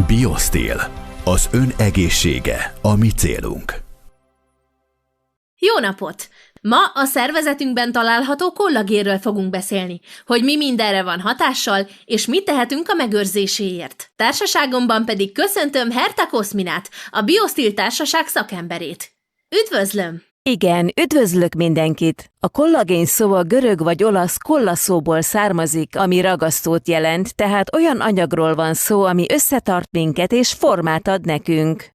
Biostil. Az ön egészsége a mi célunk. Jó napot! Ma a szervezetünkben található kollagénről fogunk beszélni, hogy mi mindenre van hatással, és mit tehetünk a megőrzéséért. Társaságomban pedig köszöntöm Herta Koszminát, a Biostil társaság szakemberét. Üdvözlöm! Igen, üdvözlök mindenkit! A kollagén szó a görög vagy olasz kolla szóból származik, ami ragasztót jelent, tehát olyan anyagról van szó, ami összetart minket és formát ad nekünk.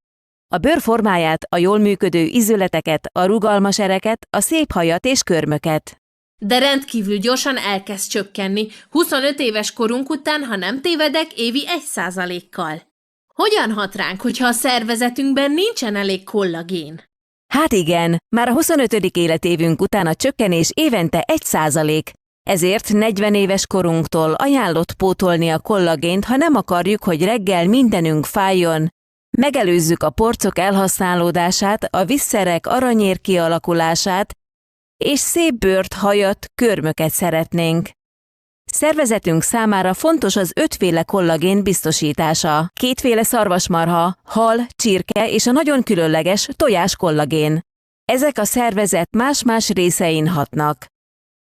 A bőr formáját, a jól működő izületeket, a rugalmas ereket, a szép hajat és körmöket. De rendkívül gyorsan elkezd csökkenni, 25 éves korunk után, ha nem tévedek, évi 1%-kal. Hogyan hat ránk, hogyha a szervezetünkben nincsen elég kollagén? Hát igen, már a 25. életévünk után a csökkenés évente 1%. Ezért 40 éves korunktól ajánlott pótolni a kollagént, ha nem akarjuk, hogy reggel mindenünk fájjon. Megelőzzük a porcok elhasználódását, a visszerek aranyér kialakulását, és szép bőrt, hajat, körmöket szeretnénk. Szervezetünk számára fontos az 5 féle kollagén biztosítása. 2 féle szarvasmarha, hal, csirke és a nagyon különleges tojás kollagén. Ezek a szervezet más-más részein hatnak.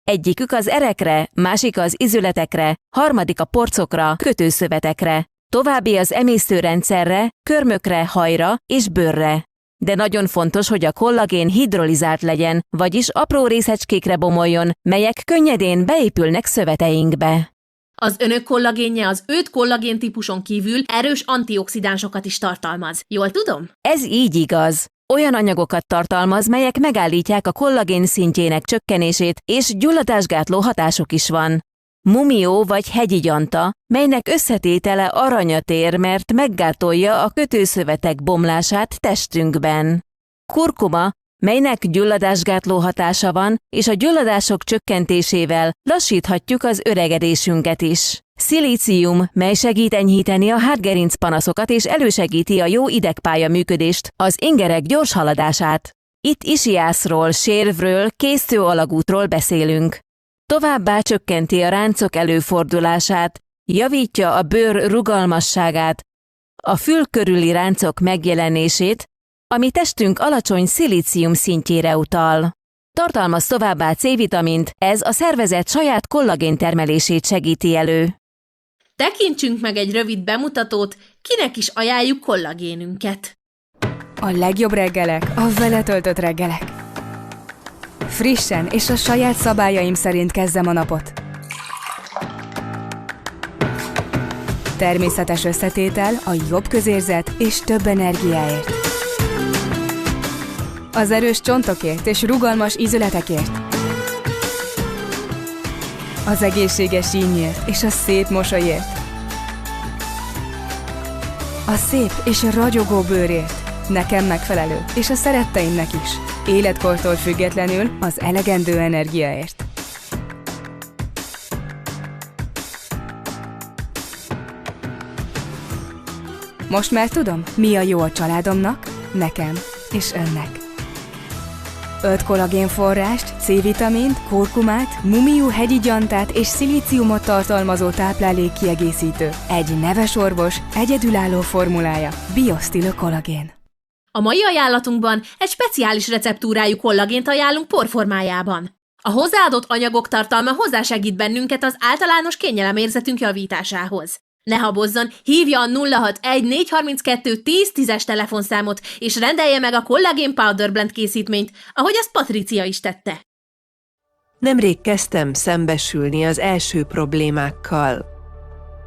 Egyikük az erekre, másik az izületekre, harmadik a porcokra, kötőszövetekre, további az emésztőrendszerre, körmökre, hajra és bőrre. De nagyon fontos, hogy a kollagén hidrolizált legyen, vagyis apró részecskékre bomoljon, melyek könnyedén beépülnek szöveteinkbe. Az önök kollagénje az 5 kollagén típuson kívül erős antioxidánsokat is tartalmaz. Jól tudom? Ez így igaz. Olyan anyagokat tartalmaz, melyek megállítják a kollagén szintjének csökkenését, és gyulladásgátló hatásuk is van. Mumió vagy hegyi gyanta, melynek összetétele aranyat ér, mert meggátolja a kötőszövetek bomlását testünkben. Kurkuma, melynek gyulladásgátló hatása van, és a gyulladások csökkentésével lassíthatjuk az öregedésünket is. Szilícium, mely segít enyhíteni a hátgerinc panaszokat és elősegíti a jó idegpálya működést, az ingerek gyors haladását. Itt isiászról, sérvről, késztőalagútról beszélünk. Továbbá csökkenti a ráncok előfordulását, javítja a bőr rugalmasságát, a fül körüli ráncok megjelenését, ami testünk alacsony szilícium szintjére utal. Tartalmaz továbbá C-vitamint, ez a szervezet saját kollagén termelését segíti elő. Tekintsünk meg egy rövid bemutatót, kinek is ajánljuk kollagénünket. A legjobb reggelek a vele töltött reggelek. Frissen és a saját szabályaim szerint kezdem a napot. Természetes összetétel a jobb közérzet és több energiáért. Az erős csontokért és rugalmas ízületekért. Az egészséges sínnyért és a szép mosolyért. A szép és ragyogó bőrért. Nekem megfelelő, és a szeretteimnek is. Életkortól függetlenül az elegendő energiáért. Most már tudom, mi a jó a családomnak, nekem és önnek. 5 kollagénforrást, C-vitamint, kurkumát, mumiú hegyi gyantát és szilíciumot tartalmazó táplálékkiegészítő. Egy neves orvos egyedülálló formulája. Biostil kollagén. A mai ajánlatunkban egy speciális receptúrájú kollagént ajánlunk porformájában. A hozzáadott anyagok tartalma hozzásegít bennünket az általános kényelemérzetünk javításához. Ne habozzon, hívja a 061-432-1010-es telefonszámot, és rendelje meg a Kollagén Powder Blend készítményt, ahogy azt Patricia is tette. Nemrég kezdtem szembesülni az első problémákkal.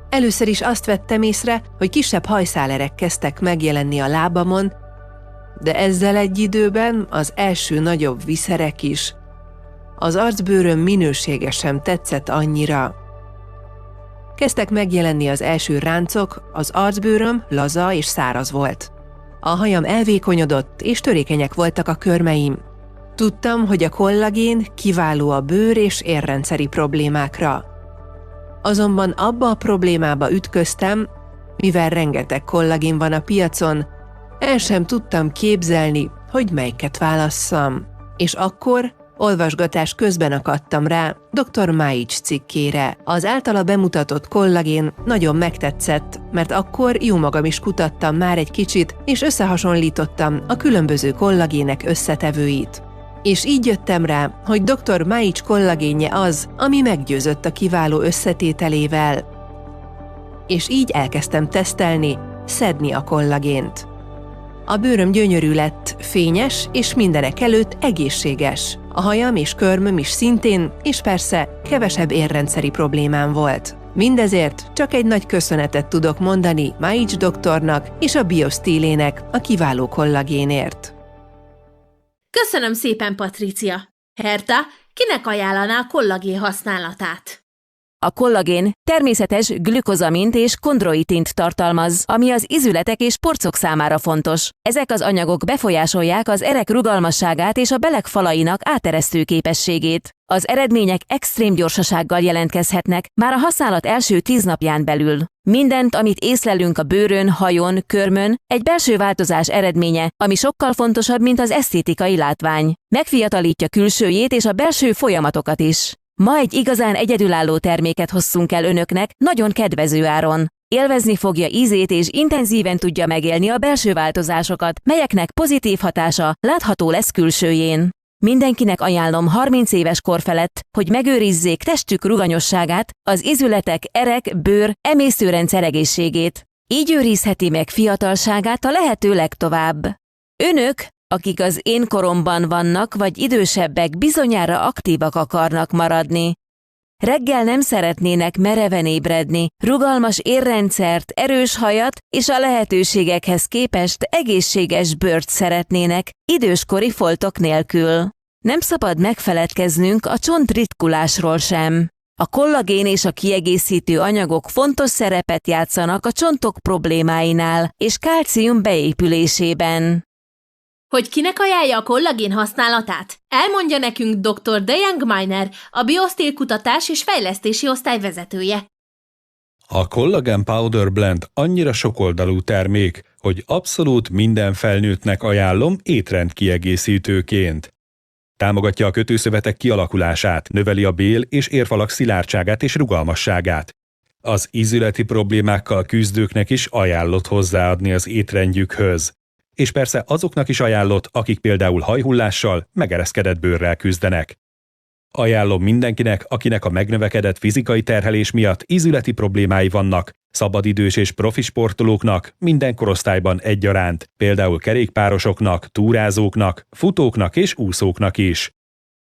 Először is azt vettem észre, hogy kisebb hajszálerek kezdtek megjelenni a lábamon, de ezzel egy időben az első nagyobb viszerek is. Az arcbőröm minősége sem tetszett annyira. Kezdtek megjelenni az első ráncok, az arcbőröm laza és száraz volt. A hajam elvékonyodott, és törékenyek voltak a körmeim. Tudtam, hogy a kollagén kiváló a bőr- és érrendszeri problémákra. Azonban abba a problémába ütköztem, mivel rengeteg kollagén van a piacon, el sem tudtam képzelni, hogy melyiket válasszam. És akkor Olvasgatás közben akadtam rá dr. Majics cikkére. Az általa bemutatott kollagén nagyon megtetszett, mert akkor jó magam is kutattam már egy kicsit, és összehasonlítottam a különböző kollagének összetevőit. És így jöttem rá, hogy dr. Majics kollagénje az, ami meggyőzött a kiváló összetételével. És így elkezdtem tesztelni, szedni a kollagént. A bőröm gyönyörű lett, fényes és mindenek előtt egészséges. A hajam és körmöm is szintén, és persze kevesebb érrendszeri problémám volt. Mindezért csak egy nagy köszönetet tudok mondani Majics doktornak és a BioSteel-ének a kiváló kollagénért. Köszönöm szépen, Patricia. Herta, kinek ajánlaná a kollagén használatát? A kollagén természetes glükozamint és kondroitint tartalmaz, ami az izületek és porcok számára fontos. Ezek az anyagok befolyásolják az erek rugalmasságát és a beleg falainak áteresztő képességét. Az eredmények extrém gyorsasággal jelentkezhetnek már a használat első 10 napján belül. Mindent, amit észlelünk a bőrön, hajon, körmön, egy belső változás eredménye, ami sokkal fontosabb, mint az esztétikai látvány. Megfiatalítja külsőjét és a belső folyamatokat is. Ma egy igazán egyedülálló terméket hozzunk el önöknek nagyon kedvező áron. Élvezni fogja ízét és intenzíven tudja megélni a belső változásokat, melyeknek pozitív hatása látható lesz külsőjén. Mindenkinek ajánlom 30 éves kor felett, hogy megőrizzék testük ruganyosságát, az izületek, erek, bőr, emésztőrendszer egészségét. Így őrizheti meg fiatalságát a lehető legtovább. Önök, akik az én koromban vannak, vagy idősebbek, bizonyára aktívak akarnak maradni. Reggel nem szeretnének mereven ébredni, rugalmas érrendszert, erős hajat és a lehetőségekhez képest egészséges bőrt szeretnének, időskori foltok nélkül. Nem szabad megfeledkeznünk a csontritkulásról sem. A kollagén és a kiegészítő anyagok fontos szerepet játszanak a csontok problémáinál és kálcium beépülésében. Hogy kinek ajánlja a kollagén használatát? Elmondja nekünk dr. Dejan Gmeiner, a BioSteel kutatás és fejlesztési osztály vezetője. A Collagen Powder Blend annyira sokoldalú termék, hogy abszolút minden felnőttnek ajánlom étrendkiegészítőként. Támogatja a kötőszövetek kialakulását, növeli a bél- és érfalak szilárdságát és rugalmasságát. Az ízületi problémákkal küzdőknek is ajánlott hozzáadni az étrendjükhöz. És persze azoknak is ajánlott, akik például hajhullással, megereszkedett bőrrel küzdenek. Ajánlom mindenkinek, akinek a megnövekedett fizikai terhelés miatt ízületi problémái vannak, szabadidős és profi sportolóknak, minden korosztályban egyaránt, például kerékpárosoknak, túrázóknak, futóknak és úszóknak is.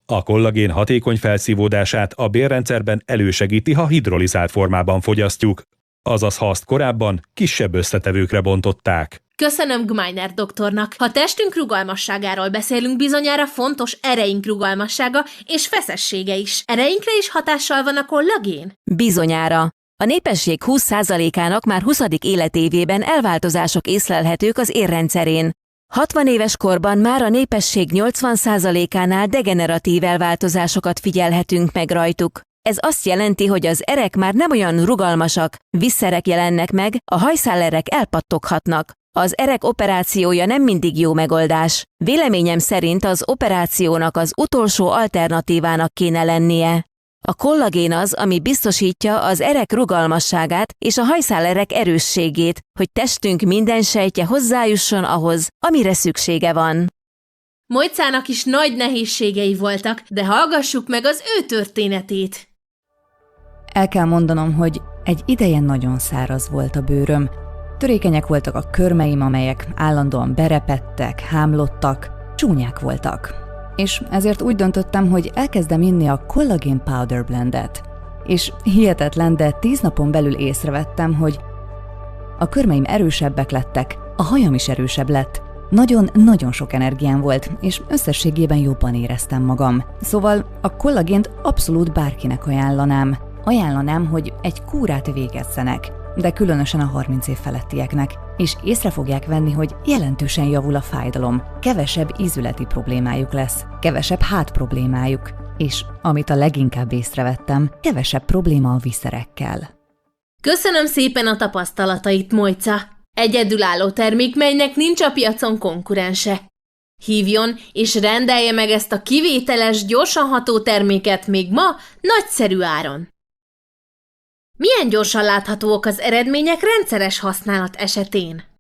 A kollagén hatékony felszívódását a bélrendszerben elősegíti, ha hidrolizált formában fogyasztjuk, azaz ha azt korábban kisebb összetevőkre bontották. Köszönöm Gmeiner doktornak. Ha testünk rugalmasságáról beszélünk, bizonyára fontos ereink rugalmassága és feszessége is. Ereinkre is hatással van a kollagén? Bizonyára. A népesség 20%-ának már 20. életévében elváltozások észlelhetők az érrendszerén. 60 éves korban már a népesség 80%-ánál degeneratív elváltozásokat figyelhetünk meg rajtuk. Ez azt jelenti, hogy az erek már nem olyan rugalmasak, visszerek jelennek meg, a hajszálerek elpattoghatnak. Az erek operációja nem mindig jó megoldás. Véleményem szerint az operációnak az utolsó alternatívának kéne lennie. A kollagén az, ami biztosítja az erek rugalmasságát és a hajszálerek erősségét, hogy testünk minden sejtje hozzájusson ahhoz, amire szüksége van. Mojcának is nagy nehézségei voltak, de hallgassuk meg az ő történetét. El kell mondanom, hogy egy ideje nagyon száraz volt a bőröm. Törékenyek voltak a körmeim, amelyek állandóan berepedtek, hámlottak, csúnyák voltak. És ezért úgy döntöttem, hogy elkezdem inni a Collagen Powder Blendet. És hihetetlen, de 10 napon belül észrevettem, hogy a körmeim erősebbek lettek, a hajam is erősebb lett. Nagyon-nagyon sok energiám volt, és összességében jobban éreztem magam. Szóval a kollagént abszolút bárkinek ajánlanám. Ajánlanám, hogy egy kúrát végezzenek, de különösen a 30 év felettieknek, és észre fogják venni, hogy jelentősen javul a fájdalom, kevesebb ízületi problémájuk lesz, kevesebb hátproblémájuk, és amit a leginkább észrevettem, kevesebb probléma a visszerekkel. Köszönöm szépen a tapasztalatait, Mojca! Egyedülálló termék, melynek nincs a piacon konkurense. Hívjon és rendelje meg ezt a kivételes, gyorsan ható terméket még ma nagyszerű áron. Milyen gyorsan láthatóak az eredmények rendszeres használat esetén?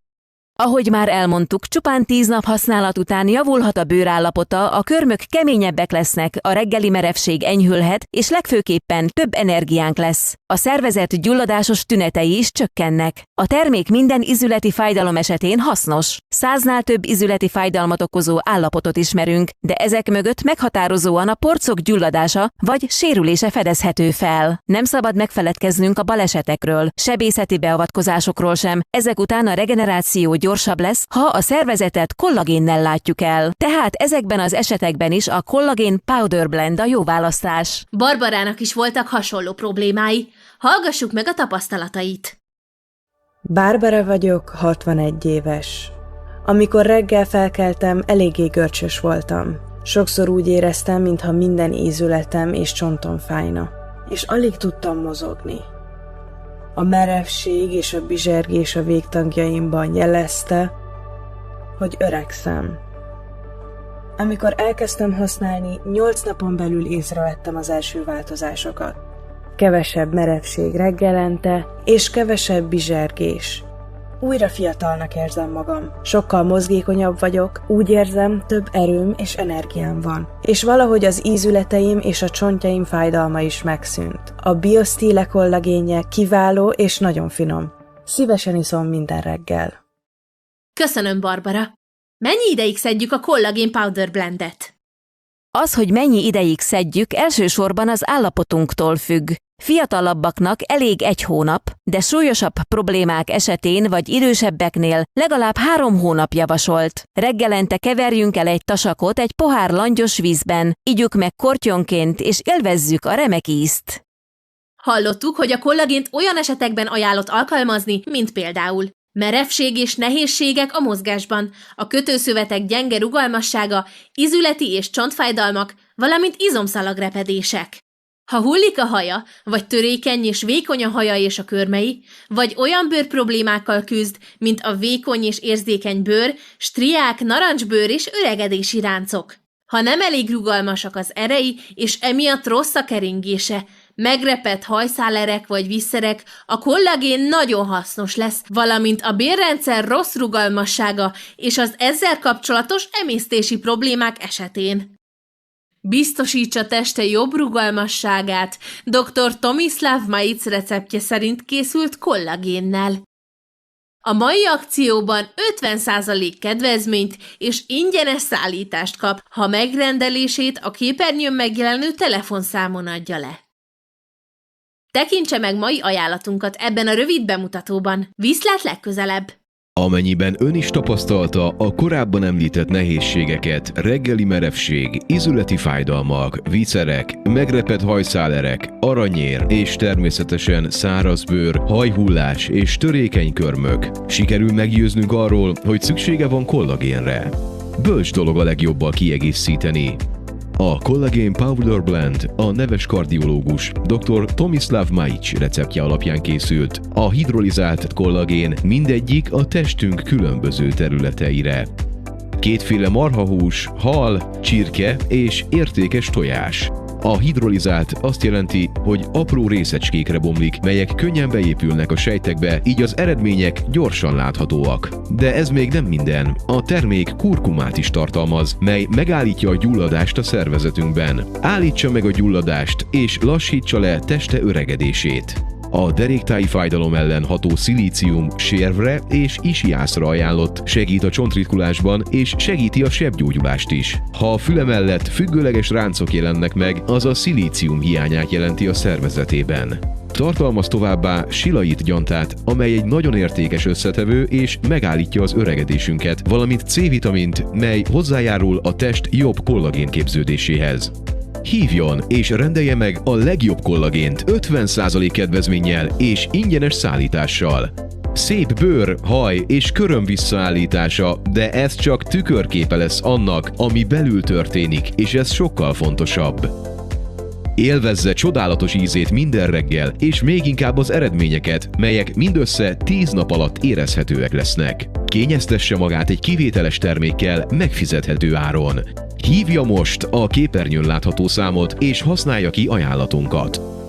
Ahogy már elmondtuk, csupán 10 nap használat után javulhat a bőr állapota, a körmök keményebbek lesznek, a reggeli merevség enyhülhet, és legfőképpen több energiánk lesz. A szervezet gyulladásos tünetei is csökkennek. A termék minden ízületi fájdalom esetén hasznos. 100-nál több ízületi fájdalmat okozó állapotot ismerünk, de ezek mögött meghatározóan a porcok gyulladása vagy sérülése fedezhető fel. Nem szabad megfeledkeznünk a balesetekről, sebészeti beavatkozásokról sem, ezek után a regeneráció gyorsabb lesz, ha a szervezetet kollagénnel látjuk el. Tehát ezekben az esetekben is a kollagén powder blend a jó választás. Barbarának is voltak hasonló problémái. Hallgassuk meg a tapasztalatait. Barbara vagyok, 61 éves. Amikor reggel felkeltem, eléggé görcsös voltam. Sokszor úgy éreztem, mintha minden ízületem és csontom fájna, és alig tudtam mozogni. A merevség és a bizsergés a végtagjaimban jelezte, hogy öregszem. Amikor elkezdtem használni, 8 napon belül észrevettem az első változásokat. Kevesebb merevség reggelente, és kevesebb bizsergés. Újra fiatalnak érzem magam. Sokkal mozgékonyabb vagyok, úgy érzem, több erőm és energiám van. És valahogy az ízületeim és a csontjaim fájdalma is megszűnt. A BioSteel kollagénje kiváló és nagyon finom. Szívesen iszom minden reggel. Köszönöm, Barbara. Mennyi ideig szedjük a kollagén powder blendet? Az, hogy mennyi ideig szedjük, elsősorban az állapotunktól függ. Fiatalabbaknak elég 1 hónap, de súlyosabb problémák esetén vagy idősebbeknél legalább 3 hónap javasolt. Reggelente keverjünk el egy tasakot egy pohár langyos vízben, igyuk meg kortyonként és élvezzük a remek ízt. Hallottuk, hogy a kollagént olyan esetekben ajánlott alkalmazni, mint például merevség és nehézségek a mozgásban, a kötőszövetek gyenge rugalmassága, ízületi és csontfájdalmak, valamint izomszalagrepedések. Ha hullik a haja, vagy törékeny és vékony a haja és a körmei, vagy olyan bőrproblémákkal küzd, mint a vékony és érzékeny bőr, striák, narancsbőr és öregedési ráncok. Ha nem elég rugalmasak az erei, és emiatt rossz a keringése, megrepett hajszálerek vagy vízszerek, a kollagén nagyon hasznos lesz, valamint a bélrendszer rossz rugalmassága és az ezzel kapcsolatos emésztési problémák esetén. Biztosítsa teste jobb rugalmasságát dr. Tomislav Maic receptje szerint készült kollagénnel. A mai akcióban 50% kedvezményt és ingyenes szállítást kap, ha megrendelését a képernyőn megjelenő telefonszámon adja le. Tekintse meg mai ajánlatunkat ebben a rövid bemutatóban. Viszlát legközelebb! Amennyiben ön is tapasztalta a korábban említett nehézségeket, reggeli merevség, ízületi fájdalmak, vízszerek, megrepett hajszálerek, aranyér és természetesen száraz bőr, hajhullás és törékeny körmök, sikerül meggyőznünk arról, hogy szüksége van kollagénre. Bölcs dolog a legjobbal kiegészíteni. A Kollagén Powder Blend a neves kardiológus dr. Tomislav Maic receptje alapján készült. A hidrolizált kollagén mindegyik a testünk különböző területeire. 2 marhahús, hal, csirke és értékes tojás. A hidrolizált azt jelenti, hogy apró részecskékre bomlik, melyek könnyen beépülnek a sejtekbe, így az eredmények gyorsan láthatóak. De ez még nem minden. A termék kurkumát is tartalmaz, mely megállítja a gyulladást a szervezetünkben. Állítsa meg a gyulladást és lassítsa le teste öregedését. A deréktáji fájdalom ellen ható szilícium sérvre és ischiászra ajánlott, segít a csontritkulásban és segíti a sebgyógyulást is. Ha a füle mellett függőleges ráncok jelennek meg, az a szilícium hiányát jelenti a szervezetében. Tartalmaz továbbá silait gyantát, amely egy nagyon értékes összetevő és megállítja az öregedésünket, valamint C-vitamint, mely hozzájárul a test jobb kollagénképződéséhez. Hívjon és rendelje meg a legjobb kollagént 50% kedvezménnyel és ingyenes szállítással. Szép bőr, haj és köröm visszaállítása, de ez csak tükörképe lesz annak, ami belül történik, és ez sokkal fontosabb. Élvezze csodálatos ízét minden reggel, és még inkább az eredményeket, melyek mindössze 10 nap alatt érezhetőek lesznek. kényeztesse magát egy kivételes termékkel megfizethető áron. Hívja most a képernyőn látható számot és használja ki ajánlatunkat.